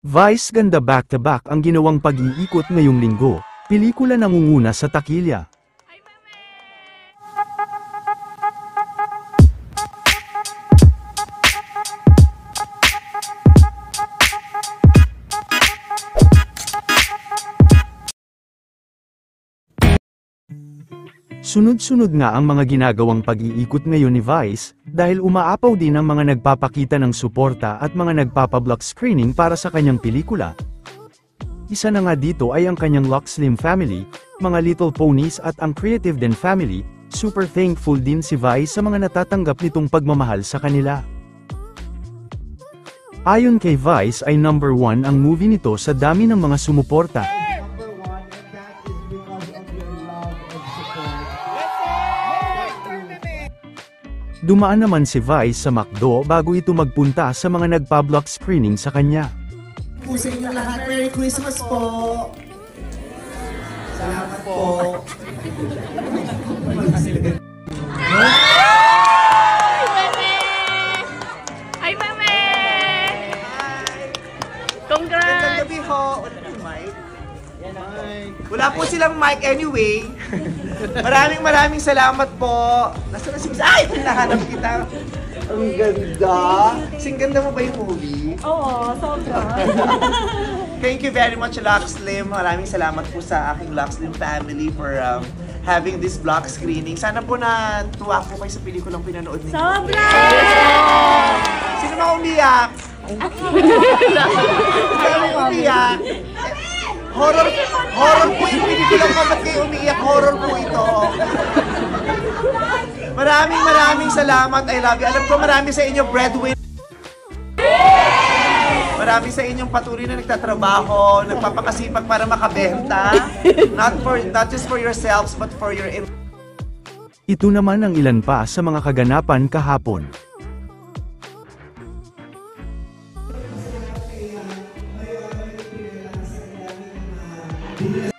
Vice ganda back-to-back ang ginawang pag-iikot ngayong linggo, pelikula nangunguna sa takilya. Sunod-sunod nga ang mga ginagawang pag-iikot ngayon ni Vice, dahil umaapaw din ang mga nagpapakita ng suporta at mga nagpapablock screening para sa kanyang pelikula. Isa na nga dito ay ang kanyang Lux Slim family, mga Little Ponies at ang Creative Den family. Super thankful din si Vice sa mga natatanggap nitong pagmamahal sa kanila. Ayon kay Vice ay number 1 ang movie nito sa dami ng mga sumuporta. Dumaan naman si Vice sa McDo bago ito magpunta sa mga nagpa-block screening sa kanya. Po sa inyo lahat, Merry Christmas po! Salamat po! Hi, Meme! Congrats! Gandang gabi ho! Wala po mic? Wala po silang mic anyway. Maraming salamat po. Nasaan na si Miss? Ay! Nahanap kita. Ang ganda. Sing ganda mo ba yung movie? Oo, sobra. Thank you very much, Lux Slim. Maraming salamat po sa aking Lux Slim family for having this block screening. Sana po na tuwa po kayo sa pelikulang pinanood niyo. Sobra! Sino mga umiyak? Sino umiyak? Horror po yung pelikula ko. Ba't kayo umiiyak? Horror po ito. Maraming salamat. I love you. Alam ko marami sa inyo breadwinner. Marami sa inyong patuloy na nagtatrabaho, nagpapakasipag para makabenta. Not just for yourselves, but for your... Ito naman ang ilan pa sa mga kaganapan kahapon. Bilis